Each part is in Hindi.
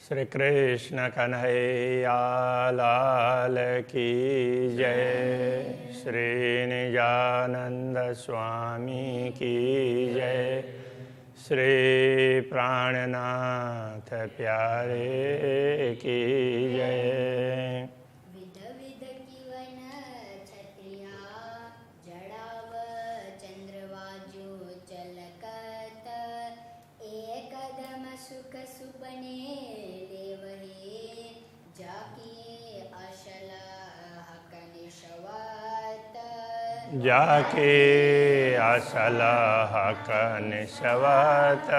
श्री कृष्ण कन्हैया लाल की जय। श्री निजानंद स्वामी की जय। श्री प्राणनाथ प्यारे की जय। विध विध कीवन छत्रिया जड़ाव चंद्रवाजु चलकत एक कदम सुख सुबने देवहे जाकी अशल हकन शवात जाके असल हक निशवत।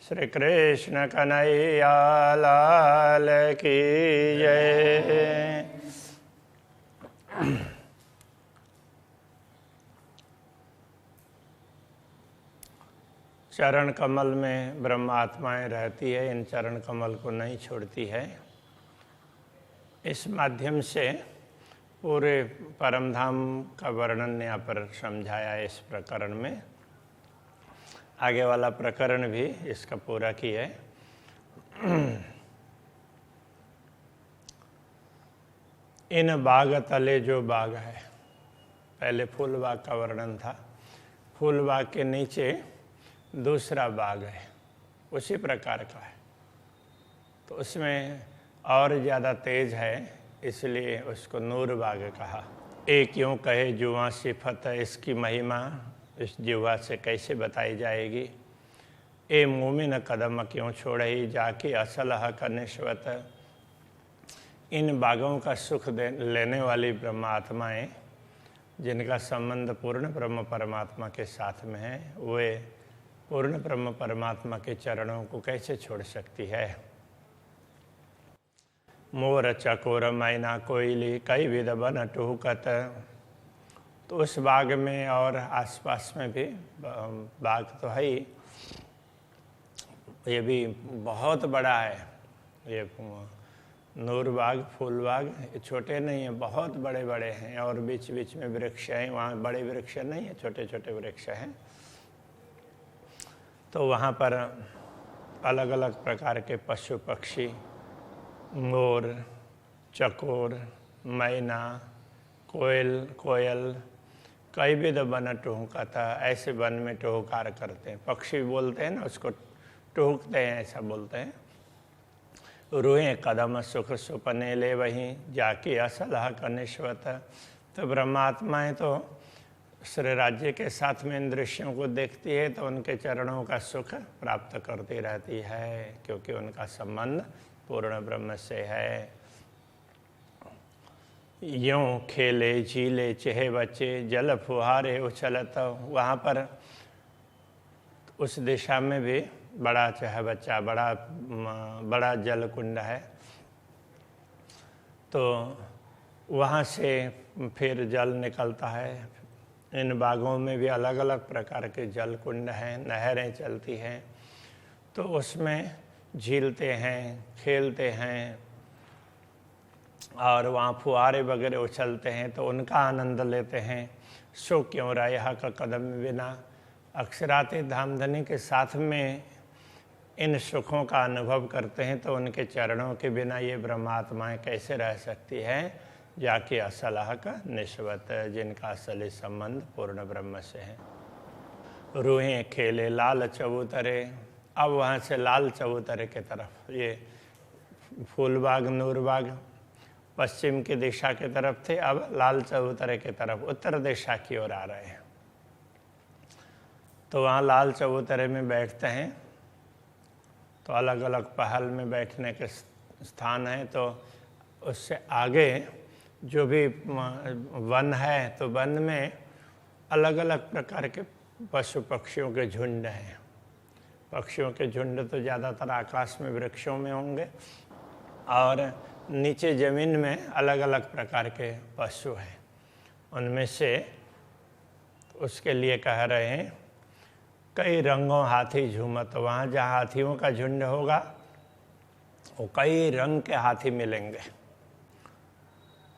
श्री कृष्ण कन्हैया लाल की जय। चरण कमल में ब्रह्म आत्माएं रहती है, इन चरण कमल को नहीं छोड़ती है। इस माध्यम से पूरे परमधाम का वर्णन यहाँ पर समझाया है इस प्रकरण में। आगे वाला प्रकरण भी इसका पूरा की है। इन बाग तले जो बाग है, पहले फूल बाग का वर्णन था। फूल बाग के नीचे दूसरा बाग है, उसी प्रकार का है, तो उसमें और ज़्यादा तेज है, इसलिए उसको नूर बाग कहा। एक यूँ कहे जुआ सिफत, इसकी महिमा इस जुआ से कैसे बताई जाएगी। ए मोमिन कदम क्यों छोड़ई जाके असल हक निश्वत। इन बागों का सुख लेने वाली ब्रह्मात्माएँ, जिनका संबंध पूर्ण ब्रह्म परमात्मा के साथ में है, वे पूर्ण ब्रह्म परमात्मा के चरणों को कैसे छोड़ सकती है। मोर चकोर मैना कोयली कई विध बन टूकत। तो उस बाग में और आसपास में भी बाग तो है ही, ये भी बहुत बड़ा है। ये नूर बाग, फूल बाग ये छोटे नहीं हैं, बहुत बड़े बड़े हैं, और बीच बीच में वृक्ष हैं। वहाँ बड़े वृक्ष नहीं है, छोटे छोटे वृक्ष हैं। तो वहाँ पर अलग अलग प्रकार के पशु पक्षी, मोर, चकोर, मैना, कोयल कई विध बन टूहकता। ऐसे वन में टूहकार करते हैं, पक्षी बोलते हैं ना, उसको टूहकते हैं, ऐसा बोलते हैं। रूहे कदम सुख सुपने ले वहीं जाके असल हक निश्वत। तो ब्रह्मात्माएँ तो श्री राज्य के साथ में इन दृश्यों को देखती है, तो उनके चरणों का सुख प्राप्त करती रहती है, क्योंकि उनका संबंध पूर्ण ब्रह्म से है। यूँ खेले झीले चहे बच्चे जल फुहारे उछलत। वहाँ पर उस दिशा में भी बड़ा चह बच्चा, बड़ा जल कुंड है, तो वहाँ से फिर जल निकलता है। इन बागों में भी अलग अलग प्रकार के जल कुंड हैं, नहरें चलती हैं, तो उसमें झीलते हैं, खेलते हैं, और वहाँ फुहारे वगैरह उछलते हैं, तो उनका आनंद लेते हैं। सो क्यों राय का कदम बिना। अक्षराते धामधनी के साथ में इन सुखों का अनुभव करते हैं, तो उनके चरणों के बिना ये ब्रह्मात्माएँ कैसे रह सकती हैं। जाके असल हक निश्वत, जिनका असली संबंध पूर्ण ब्रह्म से है। रूहें खेले लाल चबूतरे। अब वहाँ से लाल चबूतरे की तरफ, ये फूलबाग नूरबाग पश्चिम की दिशा की तरफ थे, अब लाल चबूतरे की तरफ उत्तर दिशा की ओर आ रहे हैं। तो वहाँ लाल चबूतरे में बैठते हैं, तो अलग अलग पहल में बैठने के स्थान हैं। तो उससे आगे जो भी वन है, तो वन में अलग अलग प्रकार के पशु पक्षियों के झुंड हैं। पक्षियों के झुंड तो ज़्यादातर आकाश में वृक्षों में होंगे, और नीचे ज़मीन में अलग अलग प्रकार के पशु हैं। उनमें से उसके लिए कह रहे हैं कई रंगों हाथी झूमत। वहाँ जहाँ हाथियों का झुंड होगा, वो कई रंग के हाथी मिलेंगे,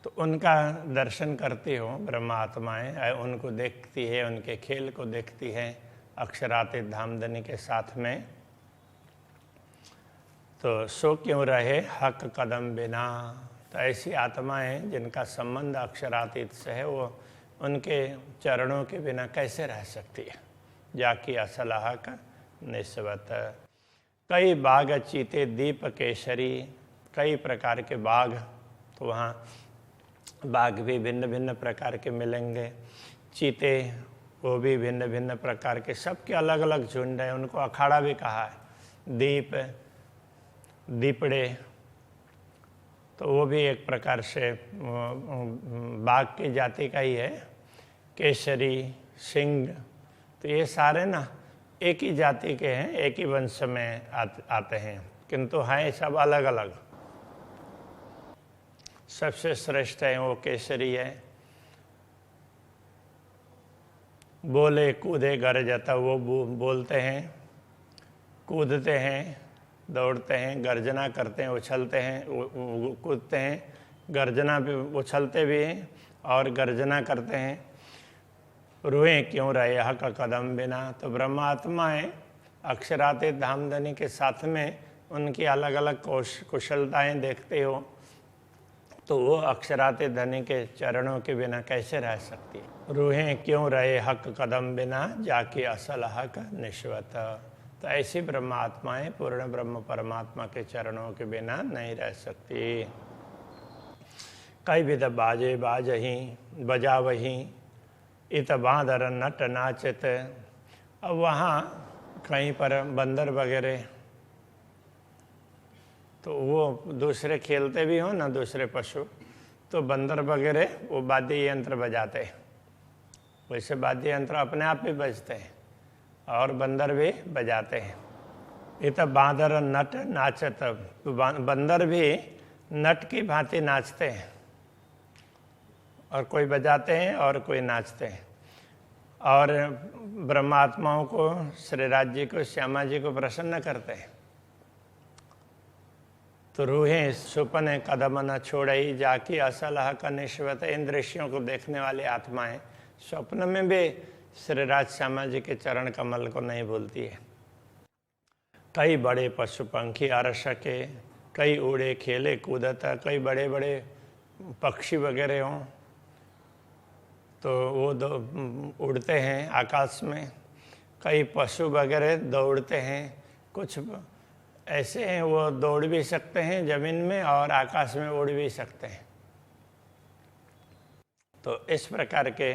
तो उनका दर्शन करती हो ब्रह्मात्माएँ, उनको देखती है, उनके खेल को देखती है। अक्षरातीत धामधनी के साथ में तो सो क्यों रहे हक कदम बिना। तो ऐसी आत्माएं जिनका संबंध अक्षरातीत से है, वो उनके चरणों के बिना कैसे रह सकती है। जाकी असल हक निस्बत। कई बाग चीते दीप केसरी, कई प्रकार के बाग, तो वहाँ बाग भी भिन्न भिन्न प्रकार के मिलेंगे। चीते वो भी भिन्न भिन्न प्रकार के, सबके अलग अलग झुंड है, उनको अखाड़ा भी कहा है। दीप, दीपड़े, तो वो भी एक प्रकार से बाघ की जाति का ही है। केसरी, सिंह, तो ये सारे ना एक ही जाति के हैं, एक ही वंश में आते हैं, किंतु हैं सब अलग अलग। सबसे श्रेष्ठ है वो केसरी है। बोले कूदे गरजता, वो बोलते हैं, कूदते हैं, दौड़ते हैं, गर्जना करते हैं, उछलते हैं, कूदते हैं, गर्जना भी, उछलते भी हैं और गर्जना करते हैं। रुएं क्यों रहे हक कदम बिना। तो ब्रह्मात्माएं अक्षरातीत धामधनी के साथ में उनकी अलग अलग कुशलताएं देखते हो, तो वो अक्षरातीत धनी के चरणों के बिना कैसे रह सकती है। रूहें क्यों रहे हक कदम बिना, जाकी असल हक निश्वत। तो ऐसी ब्रह्मात्माएं पूर्ण ब्रह्म परमात्मा के चरणों के बिना नहीं रह सकती। कई विध बाजे बाजही बजावही, इत बांदर नट नाचत। अब वहाँ कहीं पर बंदर वगैरह, तो वो दूसरे खेलते भी हो ना, दूसरे पशु, तो बंदर वगैरह वो वाद्य यंत्र बजाते हैं। वैसे वाद्य यंत्र अपने आप भी बजते हैं और बंदर भी बजाते हैं। ये तो बांदर नट नाचत, तो बंदर भी नट की भांति नाचते हैं, और कोई बजाते हैं और कोई नाचते हैं। और ब्रह्मात्माओं को, श्रीराज जी को, श्यामा जी को प्रसन्न करते हैं। तो रूहें सुपन कदम न छोड़ई, जाकी असल हक निश्वत। इन दृश्यों को देखने वाली आत्माएं स्वप्न में भी श्रीराज श्यामा जी के चरण कमल को नहीं भूलती है। कई बड़े पशु पंखी अरसके, कई उड़े खेले कूदता, कई बड़े बड़े पक्षी वगैरह हों तो वो उड़ते हैं आकाश में। कई पशु वगैरह दौड़ते हैं, कुछ ऐसे हैं वो दौड़ भी सकते हैं ज़मीन में और आकाश में उड़ भी सकते हैं। तो इस प्रकार के,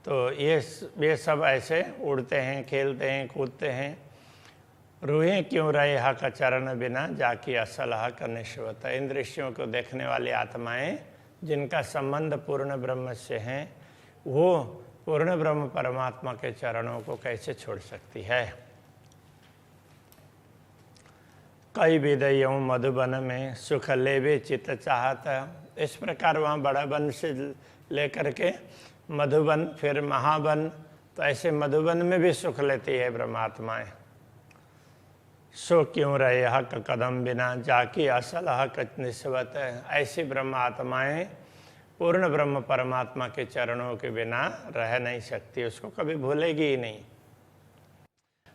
तो ये सब ऐसे उड़ते हैं, खेलते हैं, कूदते हैं। रूहें क्यों रहे हक चरण बिना, जाकी असल हक निश्वत। इन दृश्यों को देखने वाली आत्माएं जिनका संबंध पूर्ण ब्रह्म से हैं, वो पूर्ण ब्रह्म परमात्मा के चरणों को कैसे छोड़ सकती है। कई विदयों मधुबन में सुख लेवे चित चाहत। इस प्रकार वहाँ बड़ा वन से लेकर के मधुबन, फिर महाबन, तो ऐसे मधुबन में भी सुख लेती है ब्रह्मात्माएं। सो क्यों रहे हक कदम बिना, जाकी असल हक निस्बत। ऐसी ब्रह्मात्माएं पूर्ण ब्रह्म परमात्मा के चरणों के बिना रह नहीं सकती, उसको कभी भूलेगी ही नहीं।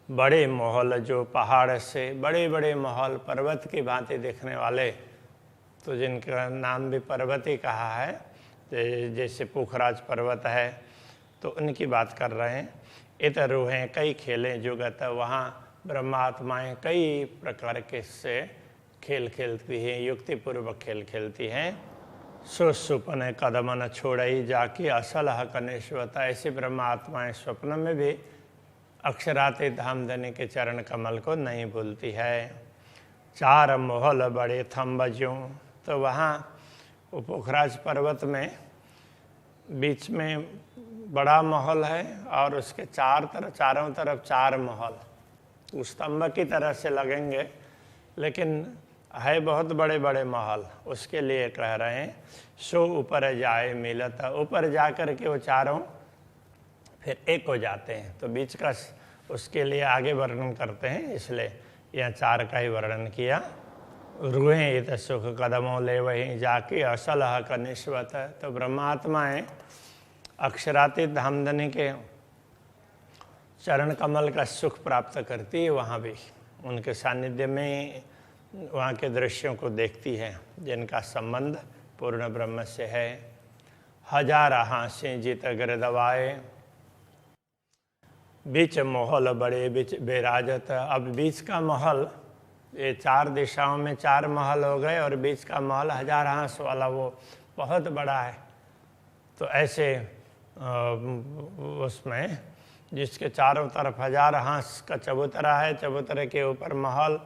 बड़े महल जो पहाड़ से, बड़े बड़े महल पर्वत की भांति दिखने वाले, तो जिनका नाम भी पर्वत ही कहा है, जैसे पुखराज पर्वत है, तो उनकी बात कर रहे हैं। इत रूहें कई खेलें जुगत, वहाँ ब्रह्मात्माएं कई प्रकार के से खेल खेलती हैं, युक्तिपूर्वक खेल खेलती हैं। सुपन कदम न छोड़ई, जाकी असल हक निश्वत। ऐसी ब्रह्मात्माएं स्वप्न में भी अक्षरातीत धामधनी के चरण कमल को नहीं भूलती है। चार महल बड़े थम्बजों, तो वहाँ पोखराज पर्वत में बीच में बड़ा महल है और उसके चारों तरफ चार महल उस स्तंभ की तरह से लगेंगे, लेकिन है बहुत बड़े बड़े महल। उसके लिए कह रहे हैं सो ऊपर जाए मिलत, ऊपर जा कर के वो चारों फिर एक हो जाते हैं। तो बीच का उसके लिए आगे वर्णन करते हैं, इसलिए यह चार का ही वर्णन किया। रूहें इत सुख कदमों ले वहीं जाके असल हक निश्वत। तो ब्रह्मात्माएं अक्षरातीत धामधनी के चरण कमल का सुख प्राप्त करती है, वहाँ भी उनके सानिध्य में वहाँ के दृश्यों को देखती है जिनका संबंध पूर्ण ब्रह्म से है। हजार हांसे जित गिरदवाए, बीच महल बड़े बीच बेराजत। अब बीच का महल, ये 4 दिशाओं में 4 महल हो गए और बीच का महल 1000 हांस वाला वो बहुत बड़ा है। तो ऐसे उसमें जिसके चारों तरफ 1000 हांस का चबूतरा है, चबूतरे के ऊपर महल।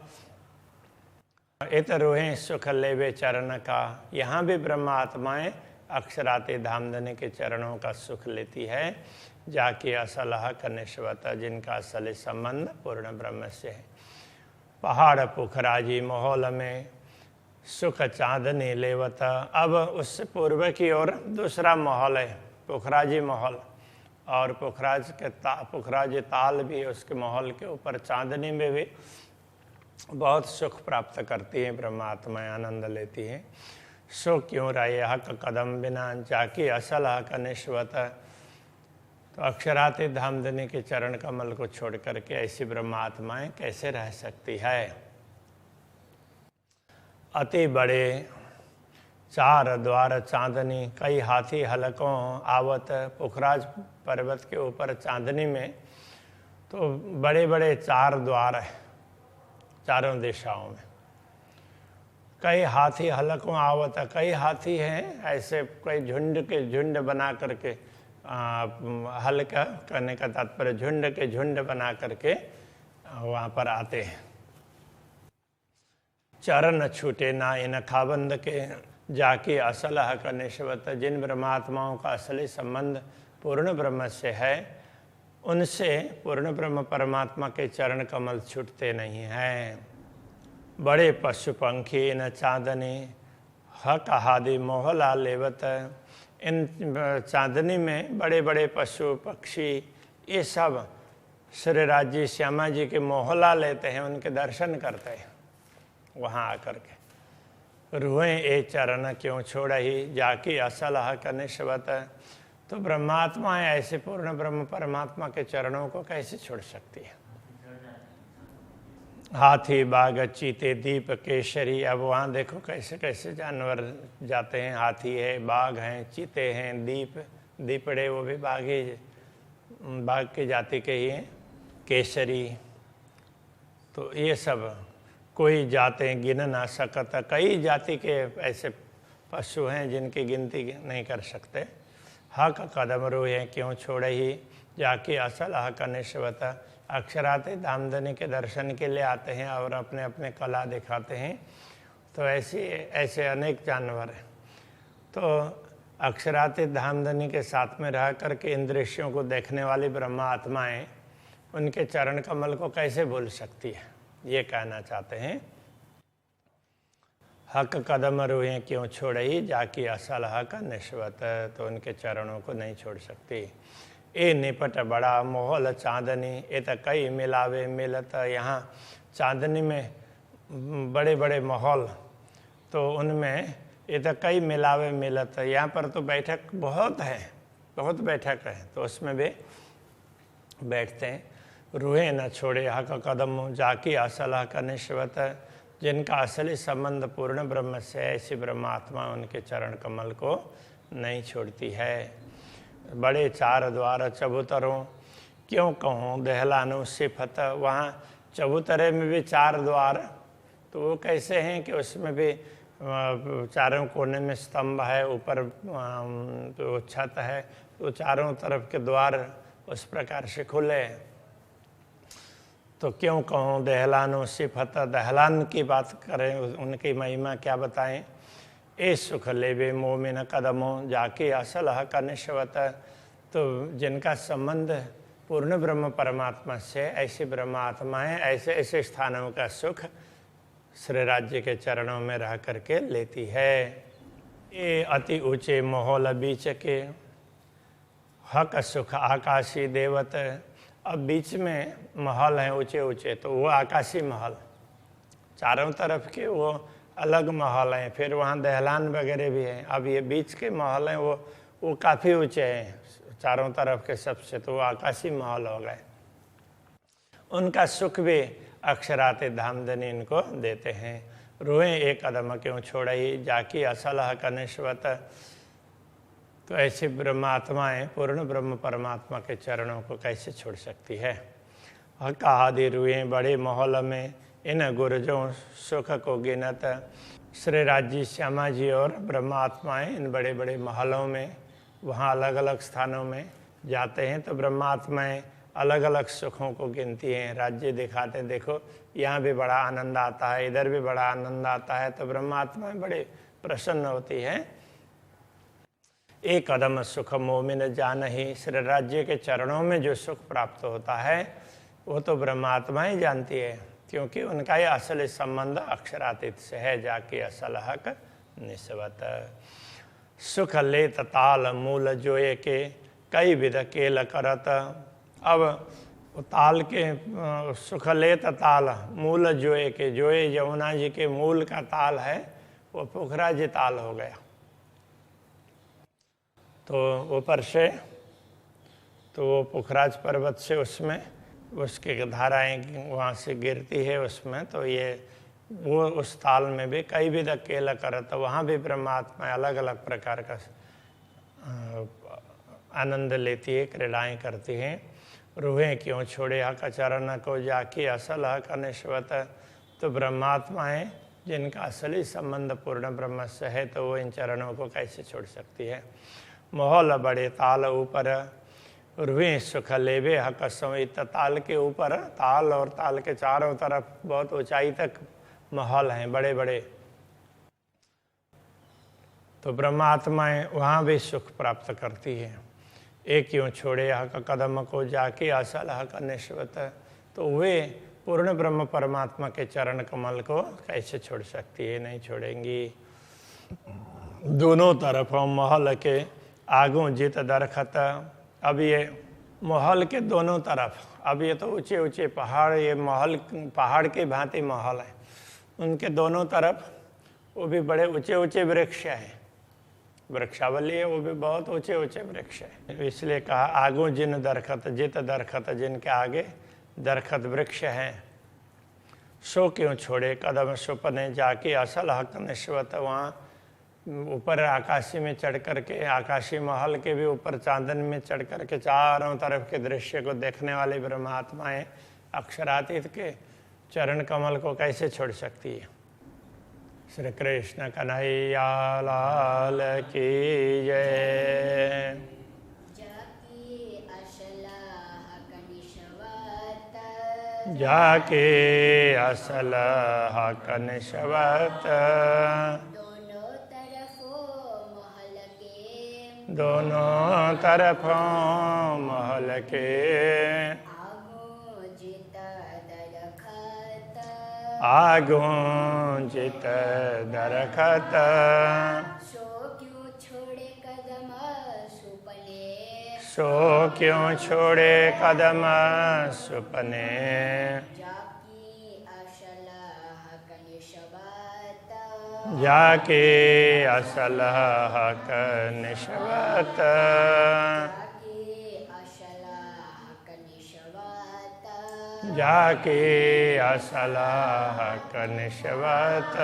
इत रोहें सुख लेवे चरण का, यहाँ भी ब्रह्म आत्माएं अक्षराते धामधनी के चरणों का सुख लेती है। जाके असलह कनिष्वत, जिनका असली संबंध पूर्ण ब्रह्म से है। पहाड़ पुखराजी माहौल में सुख चांदनी लेवत। अब उससे पूर्व की ओर दूसरा महल है, पुखराजी महल, और पुखराज ताल भी उसके महल के ऊपर चांदनी में भी बहुत सुख प्राप्त करती है, ब्रह्मात्माएं आनंद लेती हैं। सो क्यों रहे हक कदम बिना, जाके असल हक निश्वत। तो अक्षराते धामधनी के चरण कमल को छोड़ करके ऐसी ब्रह्मात्माएं कैसे रह सकती है। अति बड़े 4 द्वार चांदनी, कई हाथी हलकों आवत। पुखराज पर्वत के ऊपर चांदनी में तो बड़े बड़े 4 द्वार है चारों दिशाओं में। कई हाथी हलकों आवत, कई हाथी हैं ऐसे, कई झुंड के झुंड बना करके, हल्का करने का तात्पर्य झुंड के झुंड बना करके वहाँ पर आते हैं। चरण छूटे ना इन खाबंद के, जाके असल हक निश्वत। जिन ब्रह्मात्माओं का असली संबंध पूर्ण ब्रह्म से है, उनसे पूर्ण ब्रह्म परमात्मा के चरण कमल छूटते नहीं हैं। बड़े पशु पंखी इन चांदनी, हक हादि मोहला लेवत। इन चांदनी में बड़े बड़े पशु पक्षी ये सब श्री राज्य श्यामा जी के मोहला लेते हैं, उनके दर्शन करते हैं वहाँ आकर के। रूहें ए चरण क्यों छोड़ ही, जाके असल हक निश्वत। तो ब्रह्मात्मा ऐसे पूर्ण ब्रह्म परमात्मा के चरणों को कैसे छोड़ सकती है। हाथी बाघ चीते दीप केशरी, अब वहाँ देखो कैसे कैसे जानवर जाते हैं। हाथी है, बाघ हैं, चीते हैं, दीपड़े वो भी बाघ की जाति के ही हैं। केसरी, तो ये सब कोई जाते गिन ना सकत। कई जाति के ऐसे पशु हैं जिनकी गिनती नहीं कर सकते। हक कदम रोए क्यों छोड़े ही, जाके असल हक निश्वत। अक्षराते धामधनी के दर्शन के लिए आते हैं और अपने अपने कला दिखाते हैं। तो ऐसे अनेक जानवर हैं। तो अक्षराते धामधनी के साथ में रह करके इन दृश्यों को देखने वाली ब्रह्मा आत्माएं उनके चरण कमल को कैसे भूल सकती है, ये कहना चाहते हैं। हक कदम रोए क्यों छोड़े ही, जाके असल हक निश्वत। तो उनके चरणों को नहीं छोड़ सकती। ए निपट बड़ा मोहल चांदनी, ए तो कई मिलावे मिलत। यहाँ चांदनी में बड़े बड़े महल, तो उनमें ये तो कई मिलावे मिलत। यहाँ पर तो बैठक बहुत है, बहुत बैठक है, तो उसमें भी बैठते हैं। रूहे न छोड़े हक कदम, जाके असल हक निश्वत। जिनका असली संबंध पूर्ण ब्रह्म से, ऐसी ब्रह्मात्मा उनके चरण कमल को नहीं छोड़ती है। बड़े 4 द्वार चबूतरों, क्यों कहूँ दहलानो सिफत। वहाँ चबूतरे में भी 4 द्वार, तो वो कैसे हैं कि उसमें भी चारों कोने में स्तंभ है, ऊपर तो छत है, तो चारों तरफ के द्वार उस प्रकार से खुले। तो क्यों कहूँ दहलानो सिफत। दहलान की बात करें, उनकी महिमा क्या बताएं। ए सुख लेवे मोमिन कदमों, जाके असल हक निश्वत। तो जिनका संबंध पूर्ण ब्रह्म परमात्मा से, ऐसी ब्रह्मात्माएं ऐसे ऐसे स्थानों का सुख श्री राज्य के चरणों में रह करके लेती है। ये अति ऊंचे माहौल बीच के, हक सुख आकाशी देवत। अब बीच में महल हैं ऊंचे ऊंचे, तो वो आकाशी महल, चारों तरफ के वो अलग महल हैं। फिर वहाँ दहलान वगैरह भी हैं। अब ये बीच के महल हैं वो काफ़ी ऊंचे हैं चारों तरफ के सबसे, तो वो आकाशी महल हो गए। उनका सुख भी अक्षराते धामधनी इनको देते हैं। रोएं एक कदम क्यों छोड़ई जाकी असल हक निश्वत। तो ऐसे ब्रह्मात्माएं पूर्ण ब्रह्म परमात्मा के चरणों को कैसे छोड़ सकती है। हक आदि रुएं बड़े महल में इन गुरजों सुख को गिनत। श्री राज्य श्यामा जी और ब्रह्मात्माएं इन बड़े बड़े महलों में वहाँ अलग अलग स्थानों में जाते हैं तो ब्रह्मात्माएं अलग अलग सुखों को गिनती हैं, राज्य दिखाते हैं। देखो यहाँ भी बड़ा आनंद आता है, इधर भी बड़ा आनंद आता है, तो ब्रह्मात्माएं बड़े प्रसन्न होती हैं। एक कदम सुख मोमिन जान ही। श्री राज्य के चरणों में जो सुख प्राप्त होता है वो तो ब्रह्मात्माएं जानती है, क्योंकि उनका ये असली संबंध अक्षरातीत से है, जाके असल हक निस्बत। सुख ले ताल मूल जोए के कई विध केल करत। अब ताल के सुख ले ताल मूल जोए के, जोए यमुना जी के मूल का ताल है वो पुखराज ताल हो गया। तो ऊपर से तो वो पुखराज पर्वत से उसमें उसके धाराएं वहाँ से गिरती है उसमें, तो ये वो उस ताल में भी कई विध केल करत। तो वहाँ भी परमात्मा अलग अलग प्रकार का आनंद लेती है, क्रीड़ाएँ करती हैं। रूहें क्यों छोड़े हक चरण को जाके असल हक निश्वत। तो ब्रह्मात्माएं जिनका असली संबंध पूर्ण ब्रह्म से है तो वो इन चरणों को कैसे छोड़ सकती है। मोहल बड़े ताल ऊपर रूहें सुख लेवे हक संवित। ताल के ऊपर, ताल और ताल के चारों तरफ बहुत ऊंचाई तक महल हैं बड़े बड़े, तो ब्रह्मात्माएं वहाँ भी सुख प्राप्त करती हैं। एक क्यों छोड़े हक कदम को जाके असल हक निश्वत। तो वे पूर्ण ब्रह्म परमात्मा के चरण कमल को कैसे छोड़ सकती है, नहीं छोड़ेंगी। दोनों तरफों महल के आगों जित दरखत। अब ये महल के दोनों तरफ, अब ये तो ऊंचे ऊंचे पहाड़, ये महल पहाड़ के भांति महल है, उनके दोनों तरफ वो भी बड़े ऊंचे ऊंचे वृक्ष हैं, वृक्षावली है, वो भी बहुत ऊंचे ऊंचे वृक्ष है। इसलिए कहा आगों जिन दरखत जित दरखत, जिनके आगे दरखत वृक्ष हैं। सो क्यों छोड़े कदम सुपने जाके असल हक निश्वत। वहाँ ऊपर आकाशी में चढ़ करके, आकाशी महल के भी ऊपर चांदन में चढ़ करके चारों तरफ के दृश्य को देखने वाली ब्रह्मात्माएं अक्षरातीत के चरण कमल को कैसे छोड़ सकती है। श्री कृष्ण कन्हैया लाल की जय। जाके असल हक निश्वत। दोनों तरफों महल के आगों जित दरखत। सो क्यों छोड़े कदम सुपने। जाके असल हक निश्वत। जाके असल हक निश्वत।